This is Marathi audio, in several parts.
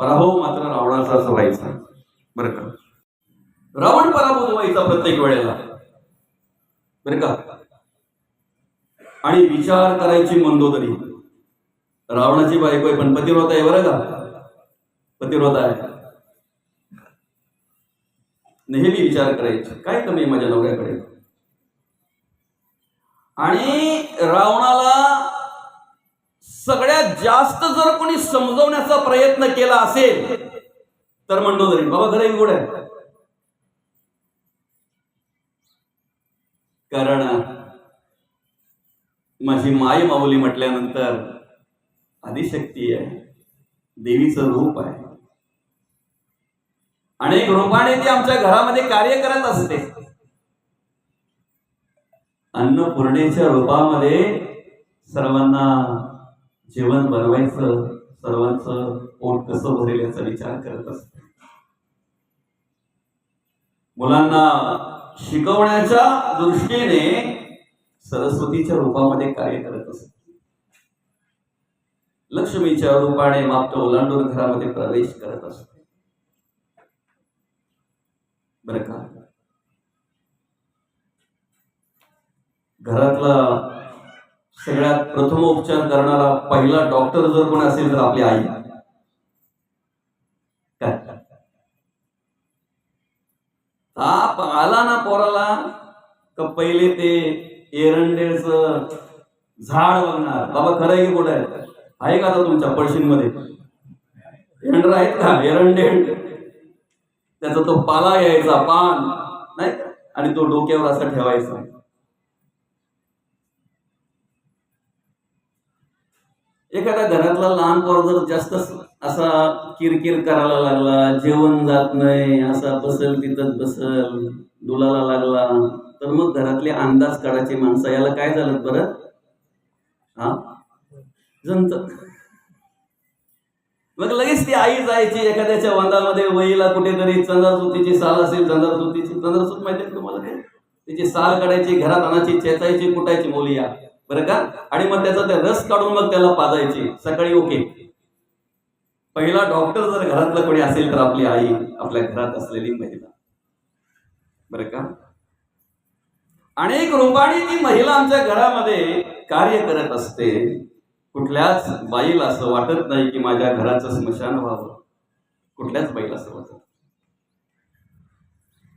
पराभव मात्र रावणाचाच व्हायचा बरं का. रावण पराभूत व्हायचा प्रत्येक वेळेला बरं का. आणि विचार करायची मंदोदरी. रावणाची बायको आहे पण पतिव्रता आहे बरं का, पतिव्रता आहे. नेहमी विचार करायचे काय कमी आहे माझ्या नवऱ्याकडे. आणि रावणाला सगळ्यात जास्त जर कोणी समजवण्याचा प्रयत्न केला असेल तर मंडोदरी. बाबा खरं गोड आहे. कारण माझी माय माऊली म्हटल्यानंतर आदिशक्ती आहे, देवीचं रूप आहे. अनेक रूपाने ती आमच्या घरामध्ये कार्य करत असते. अन्नपूर्णेच्या रूपामध्ये सर्वांना जेवण बनवायचं, सर्वांचं पोट कसं भरेल याचा विचार करत असते. मुलांना शिकवण्याच्या दृष्टीने सरस्वतीच्या रूपामध्ये कार्य करत असते. लक्ष्मीच्या रूपाने मापट ओलांडून घरामध्ये प्रवेश करत असते बरं का. घरातला सगळ्यात प्रथमोपचार करणारा पहिला डॉक्टर जर कोणी असेल तर आपली आई. काय ताप आला ना पोराला का पहिले ते एरंडेच झाड बघणार. बाबा खरं आहे की कुठं आहे का आता तुमच्या पळशींमध्ये एरंड आहेत का. एरंडे त्याचा तो पाला यायचा पान नाही आणि तो डोक्यावर असा ठेवायचा. एखाद्या घरातला लहान पोर जर जास्त असा किरकिर करायला लागला, जेवण जात नाही, असा बसल तिथंच बसल, डुलाला लागला तर मग घरातले अंदाज काढायचे माणसं याला काय झालं बरं. हा जंत. मग लगेच ती आई जायची एखाद्याच्या वंदामध्ये वहीला कुठेतरी चंद्रचुतीची साल असेल, चंद्रचूत माहिती आहे तुम्हाला काय. तिची साल काढायची, घरात आणायची, चेचायची, कुटायची मोलिया बरं का. आणि मग त्याचा ते रस काढून मग त्याला पाजायची सकाळी. ओके. पहिला डॉक्टर जर घरातला कोणी असेल तर आपली आई, आपल्या घरात असलेली महिला बरं का. अनेक रूपाने ती महिला आमच्या घरामध्ये कार्य करत असते. कुठल्याच बाईला असं वाटत नाही की माझ्या घराचं स्मशान व्हावं. कुठल्याच बाईला असं वाटत.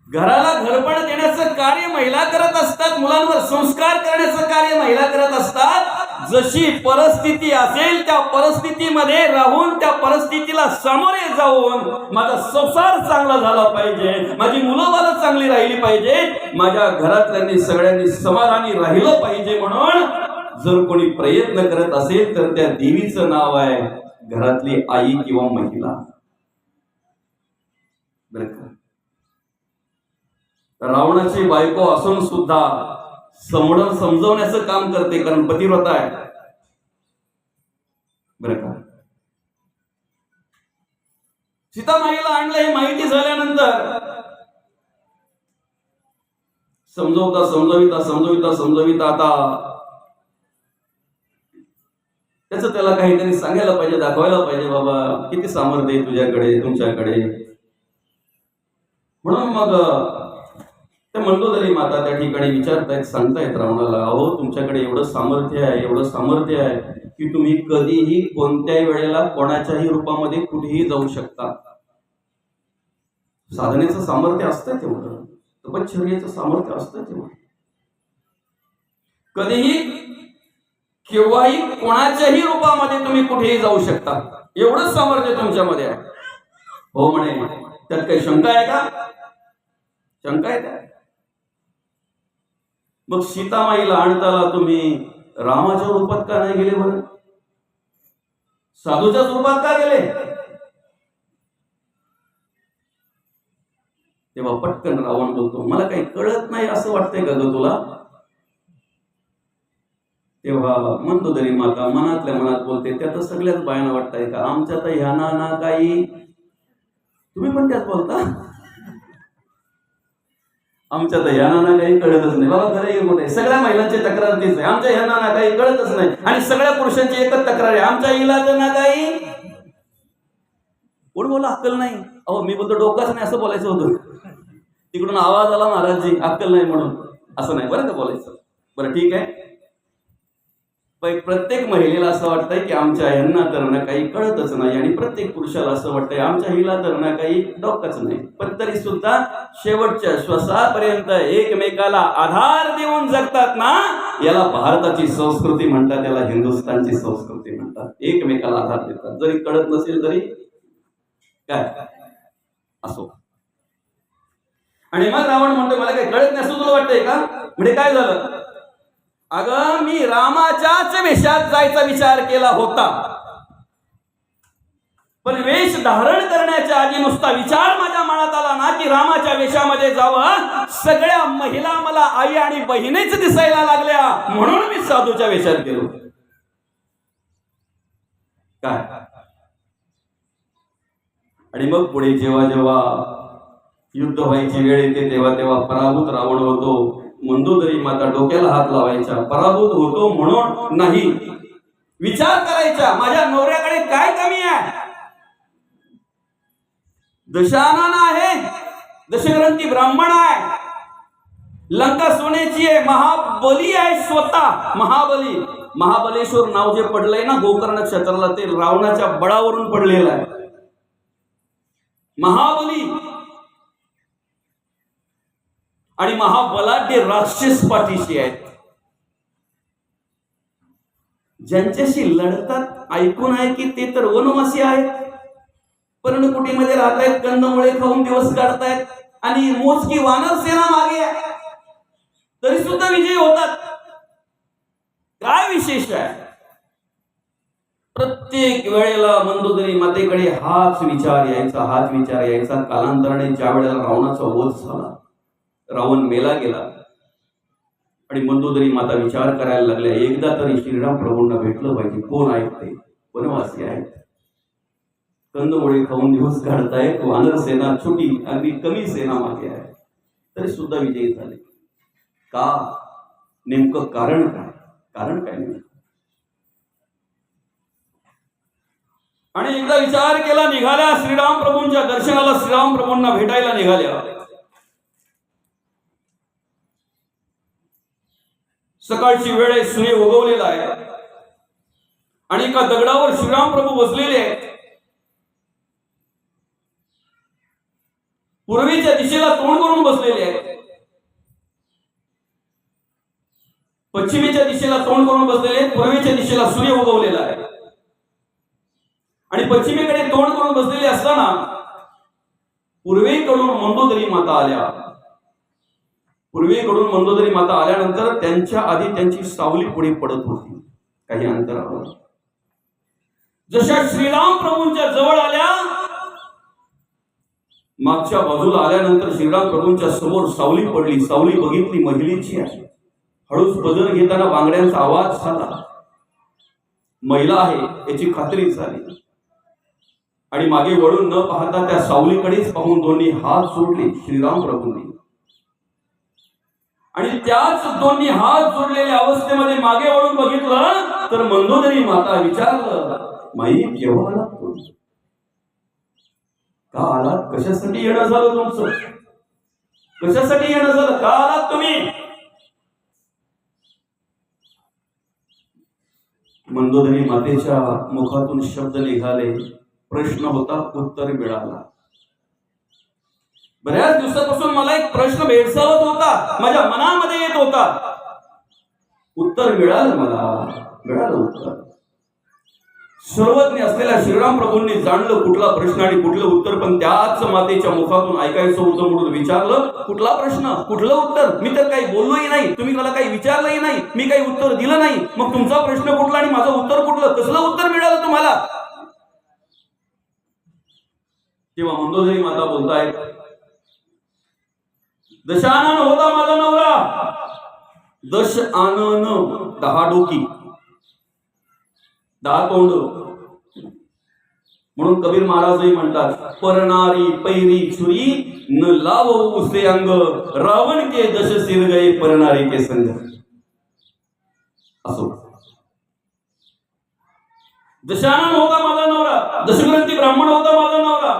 घराला घरपण देण्याचं कार्य महिला करत असतात. मुलांवर संस्कार करण्याचं कार्य महिला करत असतात. जशी परिस्थिती असेल त्या परिस्थितीमध्ये राहून त्या परिस्थितीला सामोरे जाऊन माझा संसार चांगला झाला पाहिजे, माझी मुलं बाळं चांगली राहिली पाहिजे, माझ्या घरातल्यांनी सगळ्यांनी समाधानी राहिलं पाहिजे म्हणून जर कोणी प्रयत्न करत असेल तर त्या देवीचं नाव आहे घरातली आई किंवा महिला बरं का. रावणाची बायको असून सुद्धा समजवण्याचं काम करते कारण पतिव्रता आहे बरं का. सीतामाईला आणलं हे माहिती झाल्यानंतर समजविता आता त्याचं त्याला काहीतरी सांगायला पाहिजे, दाखवायला पाहिजे. बाबा किती सामर्थ्य आहे तुझ्याकडे, तुमच्याकडे. म्हणून मग ते मंडोदरी माता त्या ठिकाणी विचारतायत, सांगतायत रावणाला, अहो तुमच्याकडे एवढं सामर्थ्य आहे की तुम्ही कधीही कोणत्याही वेळेला कोणाच्याही रूपामध्ये कुठेही जाऊ शकता. साधनेचं सामर्थ्य असतं तेवढं, तपश्चर्येचं सामर्थ्य असतं तेवढं. कधीही केव्हाही कोणाच्याही रूपामध्ये तुम्ही कुठेही जाऊ शकता, एवढंच सामर्थ्य तुमच्यामध्ये आहे. हो म्हणे, त्यात काही शंका आहे का? शंका आहे त्या. मग सीतामाईला आणताना तुम्ही रामाच्या रूपात का नाही गेले बरं? साधूच्या रूपात का गेले? तेव्हा पटकन रावण बोलतो, मला काही कळत नाही असं वाटतंय का ग तुला? तेव्हा मंदोदरी माता मनातल्या मनात बोलते, त्यात सगळ्याच बायांना वाटतंय का आमच्या तर ह्या ना काही, तुम्ही पण त्यात बोलता आमच्या तर ह्या ना काही कळतच नाही. बाबा खरं मोठे सगळ्या महिलांची तक्रार तीच आहे, आमच्या ह्या ना काही कळतच नाही. आणि सगळ्या पुरुषांची एकच तक्रार आहे, आमच्या इलाज ना काही कोण बोला अक्कल नाही? अहो मी बोलतो डोकाच नाही असं बोलायचं होतं. तिकडून आवाज आला महाराजजी अक्कल नाही म्हणून. असं नाही बरं का बोलायचं. बरं ठीक आहे. पण प्रत्येक महिलेला असं वाटतंय की आमच्या यांना तर ना काही कळतच नाही, आणि प्रत्येक पुरुषाला असं वाटतंय आमच्या हिला तर ना काही डोकंच नाही. पण तरी सुद्धा शेवटच्या श्वासापर्यंत एकमेकाला आधार देऊन जगतात ना, याला भारताची संस्कृती म्हणतात, याला हिंदुस्थानची संस्कृती म्हणतात. एकमेकाला आधार देतात, जरी कळत नसेल तरी काय असो. आणि मग रावण म्हणतो मला काही कळत नाही असं तुला वाटतंय का? म्हणजे काय झालं? अगं मी रामाच्याच वेशात जायचा विचार केला होता, पण वेश धारण करण्याच्या आधी नुसता विचार माझ्या मनात आला ना की रामाच्या वेशामध्ये जावं, सगळ्या महिला मला आई आणि बहिणीच दिसायला लागल्या, म्हणून मी साधूच्या वेशात गेलो. काय? आणि मग पुढे जेव्हा जेव्हा युद्ध व्हायची वेळ येते तेव्हा तेव्हा पराभूत रावण होतो. मंदोदरी माता डोक्याला हात लावायच्या. पराभूत होतो म्हणून नाही, विचार करायचा माझ्या नवऱ्याकडे काय कमी आहे. दशानन आहे, दशग्रंथी ब्राह्मण आहे, लंका सोन्याची आहे, महाबली आहे स्वतः. महाबलेश्वर नाव जे पडलंय ना गोकर्ण नक्षत्राला, ते रावणाच्या बळावरून पडलेलं आहे. महाबली आणि महाबलाढ्य राक्षस पाठीशी आहेत. ज्यांच्याशी लढतात ऐकून आहे की ते तर वनवासी आहेत, पर्णकुटीमध्ये राहत आहेत, कंदमुळे खाऊन दिवस काढतायत, आणि मोजकी वानर सेना मागे आहे, तरी सुद्धा विजयी होतात. काय विशेष आहे? प्रत्येक वेळेला मंदोदरी मातेकडे हाच विचार यायचा. कालांतराने ज्या वेळेला रावणाचा वध झाला, रावण मेला गेला, आणि मंदोदरी माता विचार करायला लागल्या एकदा तरी श्रीराम प्रभूंना भेटलं पाहिजे. कोण आहेत ते? वनवासी आहेत, कंदमुळे खाऊन दिवस काढतायत, वानर सेना छोटी अगदी कमी सेना मागे आहे, तरी सुद्धा विजयी झाले. का? नेमकं कारण काय? कारण काय नाही. आणि एकदा विचार केला, निघाल्या श्रीराम प्रभूंच्या दर्शनाला, श्रीराम प्रभूंना भेटायला निघाल्या. सकाळची वेळ आहे, सूर्य उगवलेला आहे, आणि एका दगडावर श्रीराम प्रभू बसलेले आहेत. पूर्वेच्या दिशेला तोंड करून बसलेले आहेत, पश्चिमेच्या दिशेला तोंड करून बसलेले आहेत. पूर्वेच्या दिशेला सूर्य उगवलेला आहे, आणि पश्चिमेकडे तोंड करून बसलेले असताना पूर्वेकडून मंदोदरी माता आल्या. पूर्वेकडून मंदोदरी माता आल्यानंतर त्यांच्या आधी त्यांची सावली पुढे पडत होती काही अंतरावर. जशा श्रीराम प्रभूंच्या जवळ आल्या, मागच्या बाजूला आल्यानंतर श्रीराम प्रभूंच्या समोर सावली पडली. सावली बघितली, महिलेची आहे. हळूच भजन घेताना बांगड्यांचा आवाज झाला. महिला आहे याची खात्री झाली, आणि मागे वळून न पाहता त्या सावलीकडेच पाहून दोन्ही हात जोडले श्रीराम प्रभूंनी. आणि त्याच दोन्ही हात जोडलेल्या अवस्थेमध्ये मागे वळून बघितलं तर मंदोदरी माता विचारलं, माई केव्हा आलात तुम्ही? का आलात? कशासाठी येणं झालं तुमचं? कशासाठी येणं झालं? का आलात तुम्ही? मंदोदरी मातेच्या मुखातून शब्द निघाले. प्रश्न होता, उत्तर मिळाला. बऱ्याच दिवसापासून मला एक प्रश्न भेडसावत होता, माझ्या मनामध्ये येत होता. उत्तर मिळालं, मिळालं उत्तर. सर्वज्ञ असलेल्या श्रीराम प्रभूंनी जाणलं कुठला प्रश्न आणि कुठलं उत्तर, पण त्याच मातेच्या मुखातून ऐकायचं होतं म्हणून विचारलं, कुठला प्रश्न, कुठलं उत्तर? मी तर काही बोललोही नाही, तुम्ही मला काही विचारलंही नाही, मी काही उत्तर दिलं नाही. मग तुमचा प्रश्न कुठला आणि माझं उत्तर कुठलं? कसलं उत्तर मिळालं तुम्हाला? तेव्हा मंदोदरी माता बोलतायत, दशानन होता माझा नवरा. दश आनन, 10 डोकी, 10 तोंड. म्हणून कबीर महाराजही म्हणतात, परनारी पैरी छुरी न लाव उसे अंग, रावण के दश सिर गए परनारी के संग. असो, दशानन होता माझा नवरा, दशग्रंथी ब्राह्मण होता माझा नवरा,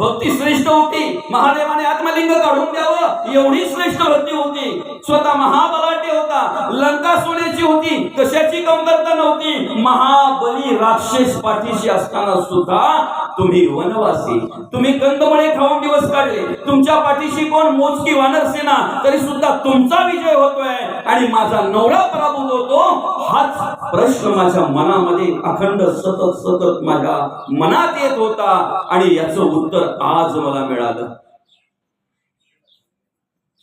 भक्ती श्रेष्ठ होती. महादेवाने आत्मलिंग काढून द्यावं एवढी श्रेष्ठ भक्ती होती. स्वतः महाबलाढ्य होता. लंका सोन्याची होती, कशाची कमतरता नव्हती. महाबली राक्षस पाठीशी असताना सुद्धा तुम्ही वनवासी, तुम्ही कंदमुळे खाऊन दिवस काढले, तुमच्या पाठीशी कोण मोजकी वानर सेना, तरी सुद्धा तुमचा विजय होतोय आणि माझा नवरा पराभूत होतो. हाच प्रश्न माझ्या मनामध्ये अखंड सतत सतत माझ्या मनात येत होता आणि याचं उत्तर आज मला मिळालं.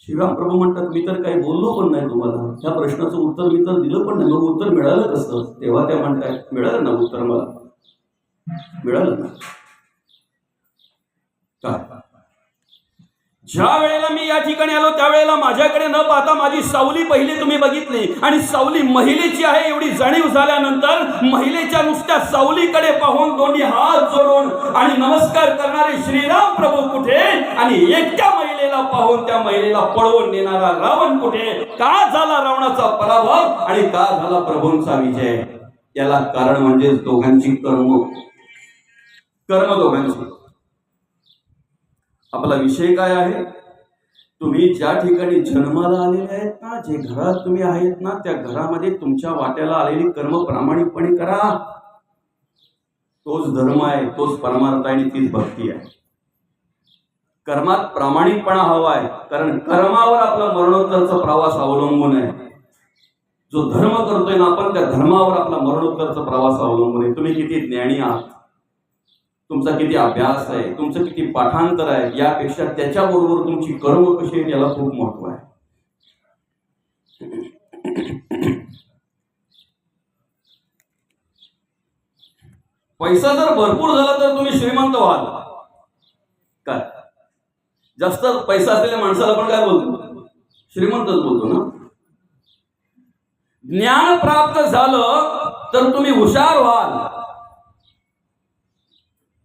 श्रीराम प्रभू म्हणतात, मी तर काही बोललो पण नाही तुम्हाला, त्या प्रश्नाचं उत्तर मी तर दिलं पण नाही, मग उत्तर मिळालं कसं? तेव्हा त्या म्हणताय, मिळालं ना उत्तर, मला मिळालं ना. ज्या वेळेला मी या ठिकाणी आलो त्यावेळेला माझ्याकडे न पाहता माझी सावली पहिली तुम्ही बघितली आणि सावली महिलेची आहे एवढी जाणीव झाल्यानंतर महिलेच्या नुसत्या सावलीकडे पाहून दोन्ही हात जोडून आणि नमस्कार करणारे श्रीराम प्रभू कुठे आणि एकट्या महिलेला पाहून त्या महिलेला पळवून नेणारा रावण कुठे? का झाला रावणाचा पराभव आणि का झाला प्रभूंचा विजय? याला कारण म्हणजे दोघांची कर्म दोघांची. आपला विषय काय आहे? तुम्ही ज्या ठिकाणी जन्माला आलेले आहेत ना, जे घरात तुम्ही आहेत ना, त्या घरामध्ये तुमच्या वाट्याला आलेली कर्म प्रामाणिकपणे करा. तोच धर्म आहे, तोच परमार्थ आहे आणि तीच भक्ती आहे. कर्मात प्रामाणिकपणा हवा आहे, कारण कर्मावर आपला मरणोत्तरचा प्रवास अवलंबून आहे. जो धर्म करतोय ना आपण, त्या धर्मावर आपला मरणोत्तरचा प्रवास अवलंबून आहे. तुम्ही किती ज्ञानी आहात, तुमचा किती अभ्यास आहे, तुमचं किती पाठांतर आहे, यापेक्षा त्याच्याबरोबर तुमची कर्म कशी आहे याला खूप महत्व आहे. पैसा जर भरपूर झाला तर तुम्ही श्रीमंत व्हाल. काय जास्त पैसा असलेल्या माणसाला पण काय बोलतो? श्रीमंतच बोलतो ना. ज्ञान प्राप्त झालं तर तुम्ही हुशार व्हाल.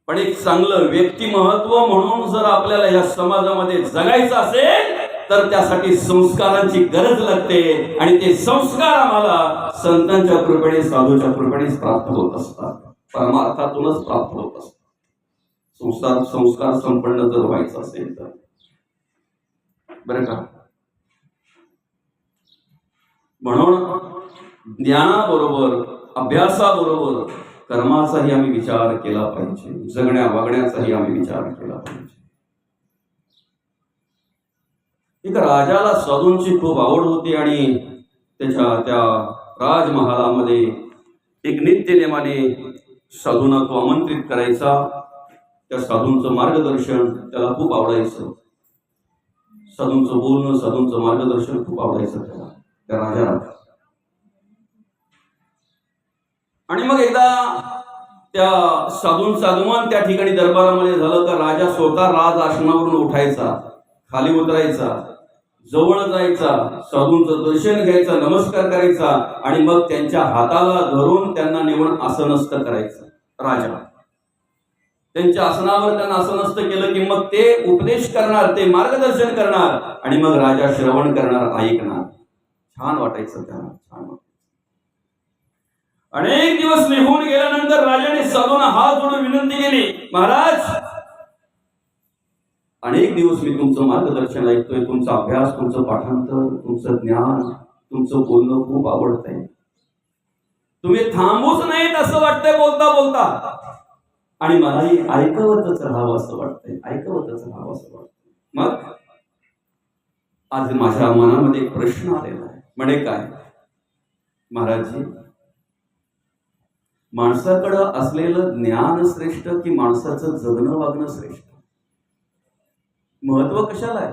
पण एक चांगलं व्यक्तिमत्व म्हणून जर आपल्याला या समाजामध्ये जगायचं असेल तर त्यासाठी संस्कारांची गरज लागते आणि ते संस्कार आम्हाला संतांच्या कृपेने, साधूच्या कृपेनेच प्राप्त होत असतात, परमार्थातूनच प्राप्त होत असतात. संस्कार संपन्न जर व्हायचं असेल तर बरं का. म्हणून ज्ञानाबरोबर, अभ्यासाबरोबर कर्माचाही आम्ही विचार केला पाहिजे, जगण्या वागण्याचाही आम्ही विचार केला पाहिजे. एक राजाला साधूंची खूप आवड होती आणि त्या राजमहालामध्ये एक नित्यनेमाने साधूंना तो आमंत्रित करायचा. त्या साधूंचं मार्गदर्शन त्याला खूप आवडायचं. साधूंचं बोलणं, साधूंचं मार्गदर्शन खूप आवडायचं त्याला, त्या राजाला. आणि मग एकदा त्या साधूंचं आगमन त्या ठिकाणी दरबारामध्ये झालं का राजा स्वतः राज आसनावरून उठायचा, खाली उतरायचा, जवळ जायचा, साधूंचं दर्शन घ्यायचा, नमस्कार करायचा आणि मग त्यांच्या हाताला धरून त्यांना निवड आसनस्थ करायचं. राजा त्यांच्या आसनावर त्यांना आसनस्थ केलं की मग ते उपदेश करणार, ते मार्गदर्शन करणार आणि मग राजा श्रवण करणार, ऐकणार. छान वाटायचं त्याला, छान वाटायचं. अनेक दिवस निघून गेल्यानंतर राजाने साधूंना हात जोडून विनंती केली, महाराज अनेक दिवस मी तुमचं मार्गदर्शन ऐकतोय, तुमचा अभ्यास, तुमचं पाठांतर, तुमचं ज्ञान, तुमचं बोलणं खूप आवडतंय. तुम्ही थांबूच नाहीत असं वाटतंय बोलता बोलता आणि मलाही ऐकवतच राहावं असं वाटतंय, ऐकवतच राहावं असं वाटतंय. मग आज माझ्या मनामध्ये एक प्रश्न आलेला आहे. म्हणे काय महाराजजी, माणसाकडं असलेलं ज्ञान श्रेष्ठ की माणसाचं जगणं वागणं श्रेष्ठ? महत्व कशाला आहे,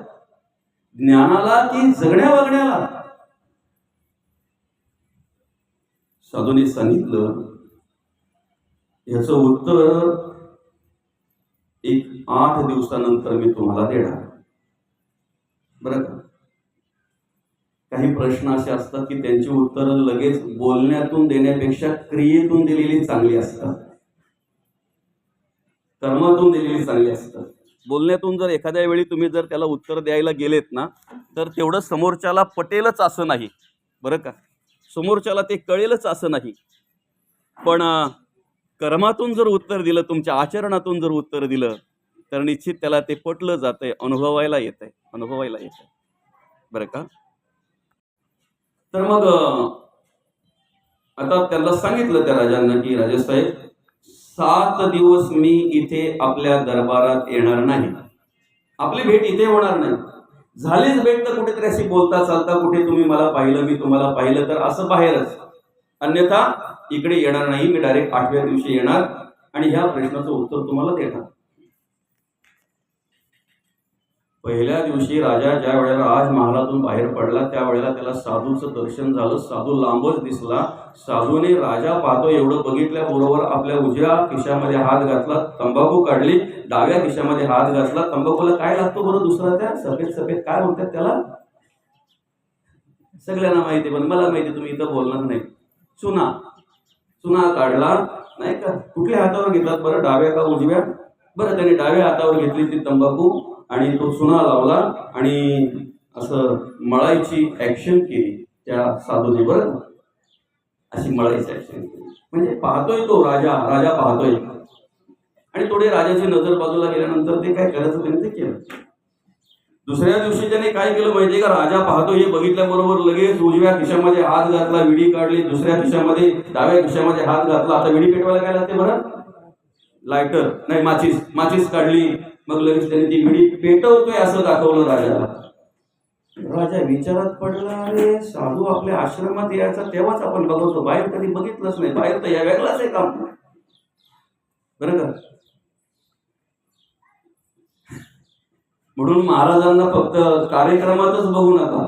ज्ञानाला की जगण्या वागण्याला? साधूने सांगितलं याचं उत्तर एक 8 दिवसानंतर मी तुम्हाला देणार. बरं का. काही प्रश्न असे असतात की त्यांची उत्तरं लगेच बोलण्यातून देण्यापेक्षा क्रियेतून दिलेली चांगली असतात, कर्मातून दिलेली चांगली असतात. बोलण्यातून जर एखाद्या वेळी तुम्ही जर त्याला उत्तर द्यायला गेलेत ना तर तेवढं समोरच्याला पटेलच असं नाही. बरं का. समोरच्याला ते कळेलच असं नाही. पण कर्मातून जर उत्तर दिलं, तुमच्या आचरणातून जर उत्तर दिलं तर निश्चित त्याला ते पटलं जातंय, अनुभवायला येतंय बरं का. तर मग आता त्यांना सांगितलं त्या राजांना की राजेसाहेब 7 दिवस मी इथे आपल्या दरबारात येणार नाही, आपली भेट इथे होणार नाही. झालीच भेट तर कुठेतरी अशी बोलता चालता कुठे तुम्ही मला पाहिलं मी तुम्हाला पाहिलं तर असं बाहेरच, अन्यथा इकडे येणार नाही. मी डायरेक्ट 8व्या दिवशी येणार आणि ह्या प्रश्नाचं उत्तर तुम्हाला देणार. पहिल्या दिवशी राजा ज्या वेळेला राजमहालातून बाहेर पडला त्यावेळेला त्याला साधूचं दर्शन झालं. साधू लांबच दिसला. साधूने राजा पाहतो एवढं बघितल्याबरोबर आपल्या उजव्या खिशामध्ये हात घातला, तंबाखू काढली, डाव्या खिशामध्ये हात घातला. तंबाखूला काय लागतो बरं दुसरा, त्या सफेद सफेद काय म्हणतात त्याला, सगळ्यांना माहिती पण मला माहिती, तुम्ही इथं बोलणार नाही. चुना, चुना काढला नाही का. कुठल्या हातावर घेतात बरं, डाव्या का उजव्या? बरं, त्याने डाव्या हातावर घेतली ती तंबाखू आणि तो चुना लावला आणि असं मळायची ऍक्शन केली त्या साधूने. बरं, अशी मळायची ऍक्शन केली म्हणजे पाहतोय तो राजा पाहतोय. आणि थोडे राजाची नजर बाजूला गेल्यानंतर ते काय करायचं त्याने ते केलं. दुसऱ्या दिवशी त्याने काय केलं माहितीये का, राजा पाहतो हे बघितल्याबरोबर लगेच उजव्या खिशामध्ये हात घातला, विडी काढली, दुसऱ्या खिशामध्ये डाव्या खिशामध्ये हात घातला. आता विडी पेटवायला काय लागते बरं, लायटर नाही, माचीस काढली. मग लगेच त्याने ती विडी पेटवतोय असं दाखवलं राजाला. राजा विचारात पडला, अरे साधू आपल्या आश्रमात यायचा तेव्हाच आपण बघतो, बाहेर कधी बघितलंच नाही, बाहेर तर या वेगळाच आहे काम. बरं का. म्हणून महाराजांना फक्त कार्यक्रमातच बघू नका,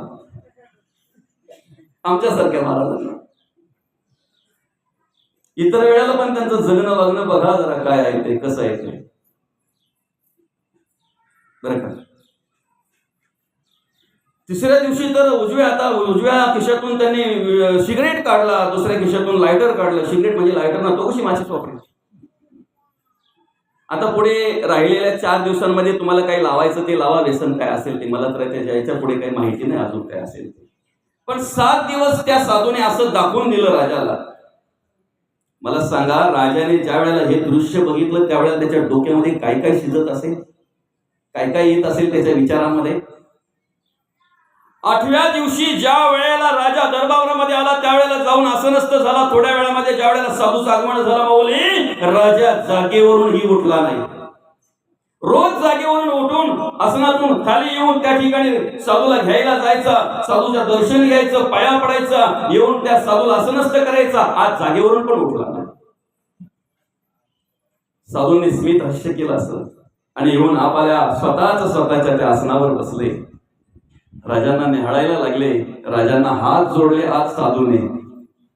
आमच्यासारख्या महाराजांना इतर वेळेला पण त्यांचं जगणं वागणं बघा जरा, काय आहे ते, कसं आहे ते. बरं का. तिसऱ्या दिवशी तर उजव्या खिशातून त्यांनी सिगरेट काढला, दुसऱ्या खिशातून लायटर काढलं. सिगरेट म्हणजे लायटर ना, तो कशी माचीस वापरायची. आता पुढे राहिलेल्या 4 दिवसांमध्ये तुम्हाला काही लावायचं ते लावा, व्यसन काय असेल ते, मला तर याच्या पुढे काही माहिती नाही अजून काय असेल ते. पण 7 दिवस त्या साधूने असं दाखवून दिलं राजाला. मला सांगा, राजाने ज्या वेळेला हे दृश्य बघितलं त्यावेळेला त्याच्या डोक्यामध्ये काय काय शिजत असेल, काय काय येत असेल त्याच्या विचारामध्ये. 8व्या दिवशी ज्या वेळेला राजा दरबारामध्ये आला त्यावेळेला जाऊन आसनस्थ झाला. थोड्या वेळामध्ये ज्या वेळेला साधूचं आगमन झालं माऊली, राजा जागेवरूनही उठला नाही. रोज जागेवरून उठून आसनातून खाली येऊन त्या ठिकाणी साधूला घ्यायला जायचा, साधूच्या दर्शन घ्यायचं, पाया पडायचा, येऊन त्या साधूला आसनस्थ करायचा. आज जागेवरून पण उठला नाही. साधूंनी स्मित हास्य केलं असं आणि येऊन आपल्या स्वतःच्या त्या आसनावर बसले. राजांना निहाळायला लागले, राजांना हात जोडले. आज साधूने,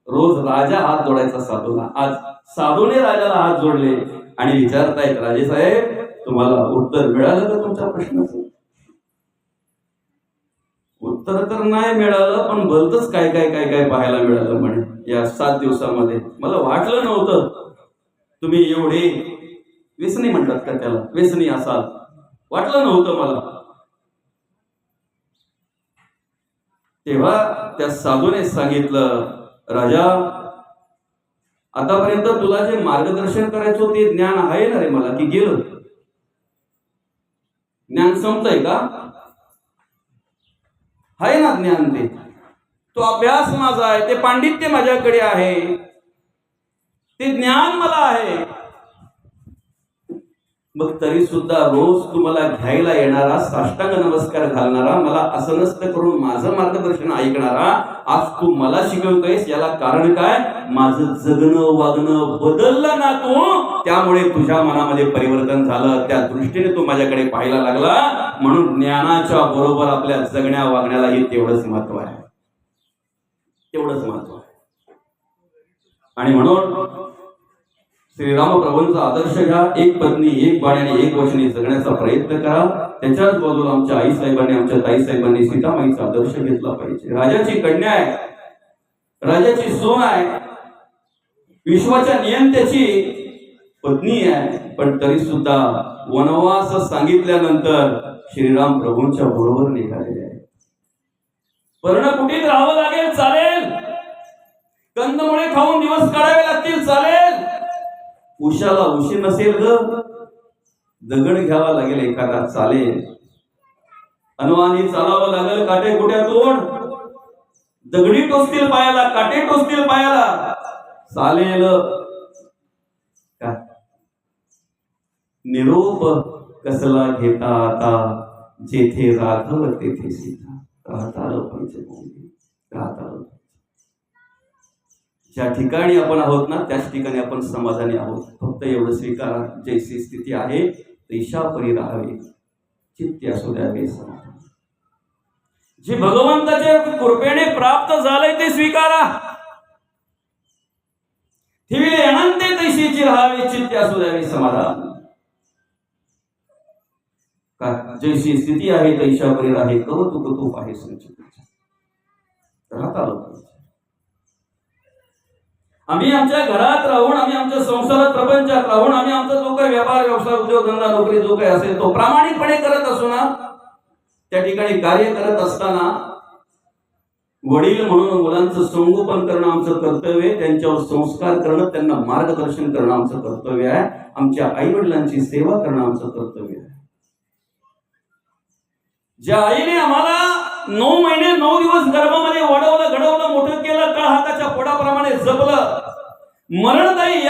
रोज राजा हात जोडायचा साधूला, आज साधूने राजाला हात जोडले आणि विचारतायत, राजेसाहेब तुम्हाला उत्तर मिळालं का तुमच्या प्रश्नाचं? उत्तर तर नाही मिळालं, पण भलतंच काय काय काय काय पाहायला मिळालं म्हणे या 7 दिवसामध्ये. मला वाटलं नव्हतं तुम्ही एवढे व्यसनी म्हणतात का त्याला, व्यसनी असाल, वाटलं नव्हतं मला. तेव्हा त्या साधूने सांगितलं, राजा आतापर्यंत तुला जे मार्गदर्शन करायचं ते ज्ञान आहे ना रे मला, की गेलं ज्ञान संपतंय का? आहे ना ज्ञान, तो अभ्यास माझा आहे, ते पांडित्य माझ्याकडे आहे, ते ज्ञान मला आहे. मग तरी सुद्धा रोज तुम्हाला घ्यायला येणारा, साष्टांग नमस्कार घालणारा, मला आसनस्थ करून माझं मार्गदर्शन ऐकणारा, आज तू मला शिकवतोयस, याला कारण काय? माझं जगणं वागणं बदललं ना तू, त्यामुळे तुझ्या मनामध्ये परिवर्तन झालं, त्या दृष्टीने तू माझ्याकडे पाहायला लागला. म्हणून ज्ञानाच्या बरोबर आपल्या जगण्या वागण्यालाही तेवढंच महत्व आहे, तेवढंच महत्व आहे. आणि म्हणून श्रीराम प्रभूंचा आदर्श घ्या, एक पत्नी एक बाण्याने एक वचने जगण्याचा प्रयत्न करा. त्याच्याच बाजूला आमच्या आई साहेबांनी, आमच्या ताई साहेबांनी सीतामाईचा आदर्श घेतला पाहिजे. राजाची कन्या आहे, राजाची सून आहे, विश्वाच्या नियंत्याची पत्नी आहे, पण तरी सुद्धा वनवास सांगितल्यानंतर श्रीराम प्रभूंच्या बरोबर निघालेले आहे. पर्णकुटीत राहावं लागेल चालेल, कंदमुळे खाऊन दिवस काढावे लागतील चालेल, उशाला उशी नसेल ग, दगड घ्यावा लागेल, एखादा चालेल, अनवाणी चालावं लागेल, काटे कुट्यातून दगडी टोचतील पायाला, काटे टोचतील पायाला, चालेल का? निरोप कसला घेता आता, जेथे राघव तेथे सीता, राहता आलं पाहिजे, राहता आलं पाहिजे. ज्या ठिकाणी आपण आहोत ना त्याच ठिकाणी आपण समाधानी आहोत. फक्त एवढं स्वीकारा, जैसी स्थिती आहे तैशा परी राहावे, चित्ती असू द्यावे समाधान. जे भगवंताच्या कृपेने प्राप्त झालंय ते स्वीकारा. ठेविले अनंते तैशीची राहावे, चित्ती असू द्यावे समाधान. का जैसी स्थिती आहे तैशा परी राहे, कौतुक तूप आहे संचित. राहता आलं पाहिजे. आम्ही आमच्या घरात राहून, आम्ही आमच्या संसारात प्रपंचात राहून, आम्ही आमचा जो काही व्यापार व्यवसाय उद्योगधंदा नोकरी जो काही असेल तो प्रामाणिकपणे करत असू ना, त्या ठिकाणी कार्य करत असताना वडील म्हणून मुलांचं संगोपन करणं आमचं कर्तव्य आहे. त्यांच्यावर संस्कार करणं, त्यांना मार्गदर्शन करणं आमचं कर्तव्य आहे. आमच्या आई वडिलांची सेवा करणं आमचं कर्तव्य आहे. ज्या आईने आम्हाला 9 महिने 9 दिवस गर्भामध्ये वाढवलं, घडवलं, मोठं केलं, तळ हाताच्या पोटाप्रमाणे जपलं, मरणदायी